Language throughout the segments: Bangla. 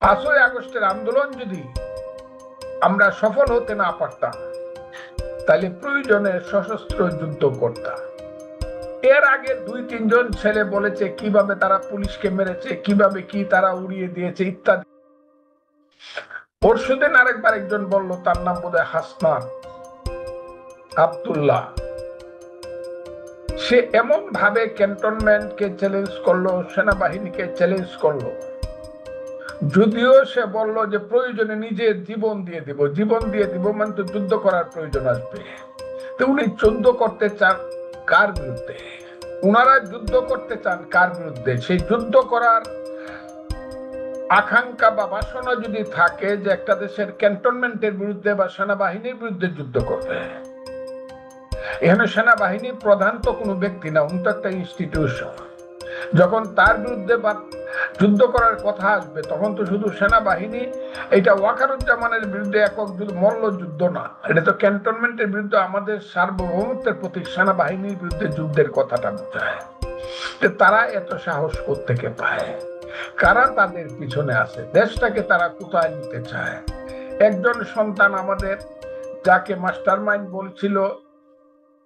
5ই আগস্টের আন্দোলন যদি আমরা সফল হতে না পারতাম, তাহলে প্রয়োজনে সশস্ত্র যুদ্ধ করতাম। এর আগে 2-3 জন ছেলে বলেছে কিভাবে তারা পুলিশকে মেরেছে, কিভাবে কি তারা উড়িয়ে দিয়েছে ইত্যাদি। পরশুদিন আরেকবার একজন বলল, তার নাম বোধহয় হাসনাত আব্দুল্লাহ, সে এমন ভাবে ক্যান্টনমেন্টকে চ্যালেঞ্জ করলো, সেনাবাহিনীকে চ্যালেঞ্জ করলো, যদিও সে বলল যে প্রয়োজনে নিজের জীবন দিয়ে দিব মানে তো যুদ্ধ করার প্রয়োজন আসবে। তো উনি যুদ্ধ করতে চান কার বিরুদ্ধে? উনারা যুদ্ধ করতে চান কার বিরুদ্ধে? সেই যুদ্ধ করার আকাঙ্ক্ষা বা বাসনা যদি থাকে যে একটা দেশের ক্যান্টনমেন্টের বিরুদ্ধে বা সেনাবাহিনীর বিরুদ্ধে যুদ্ধ করবে, এখানে সেনাবাহিনীর প্রধান তো কোনো ব্যক্তি না, উনি তো একটা ইনস্টিটিউশন। যখন তার বিরুদ্ধে বা যুদ্ধ করার কথা আসবে, তখন তো শুধু সেনাবাহিনী, এটা ওয়াকারুজ্জামানের বিরুদ্ধে একক মল্ল যুদ্ধ না, এটা তো ক্যান্টনমেন্টের বিরুদ্ধে আমাদের সার্বভৌমত্বের প্রতি সেনাবাহিনীর বিরুদ্ধে যুদ্ধের কথাটা বোঝায়। তারা এত সাহস কোত্থেকে পায়? কারা তাদের পিছনে আছে? দেশটাকে তারা কোথায় নিতে চায়? একজন সন্তান আমাদের, যাকে মাস্টার মাইন্ড বলছিল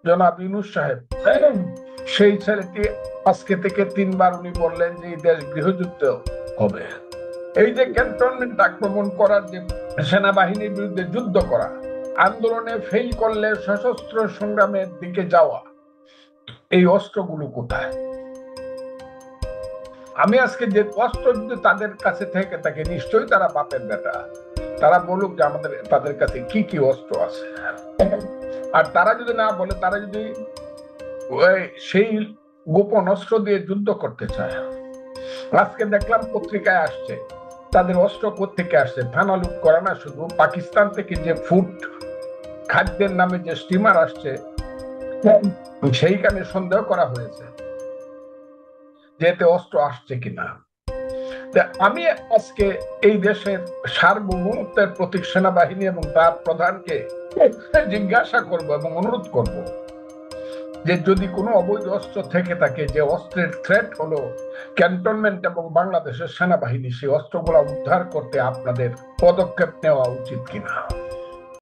জনাব ইউনূস সাহেব, সেই ছেলেটি আজকে থেকে 3 বার উনি বললেন যে এই দেশ গৃহযুদ্ধ হবে। এই যে ক্যান্টনমেন্ট আক্রমণ করার, যে সেনাবাহিনীর বিরুদ্ধে যুদ্ধ করা, আন্দোলনে ফেল করলে সশস্ত্র সংগ্রামের দিকে যাওয়া, এই অস্ত্রগুলো কোথায়? আমি আজকে যে অস্ত্র যদি তাদের কাছে থেকে থাকে, নিশ্চয়ই তারা বাপের বেটা, তারা বলুক যে আমাদের তাদের কাছে কি কি অস্ত্র আছে। আর তারা যদি না বলে, তারা যদি সেই গোপন অস্ত্র দিয়ে যুদ্ধ করতে চায়। আজকে দেখলাম পত্রিকায় আসছে তাদের অস্ত্র কোত্থেকে আসছে। থানা লুট করা না, শুধু পাকিস্তান থেকে যে ফুড খাদ্যের নামে যে স্টিমার আসছে, সেইখানে সন্দেহ করা হয়েছে যে এতে অস্ত্র আসছে কিনা। আমি আজকে এই দেশের সার্বভৌমত্বের প্রতীক সেনাবাহিনী এবং তার প্রধানকে জিজ্ঞাসা করব এবং অনুরোধ করব যে যদি কোনো অবৈধ অস্ত্র থেকে থাকে, যে অস্ত্রের থ্রেট হলো ক্যান্টনমেন্ট এবং বাংলাদেশের সেনাবাহিনী, সেই অস্ত্রগুলো উদ্ধার করতে আপনাদের পদক্ষেপ নেওয়া উচিত কিনা।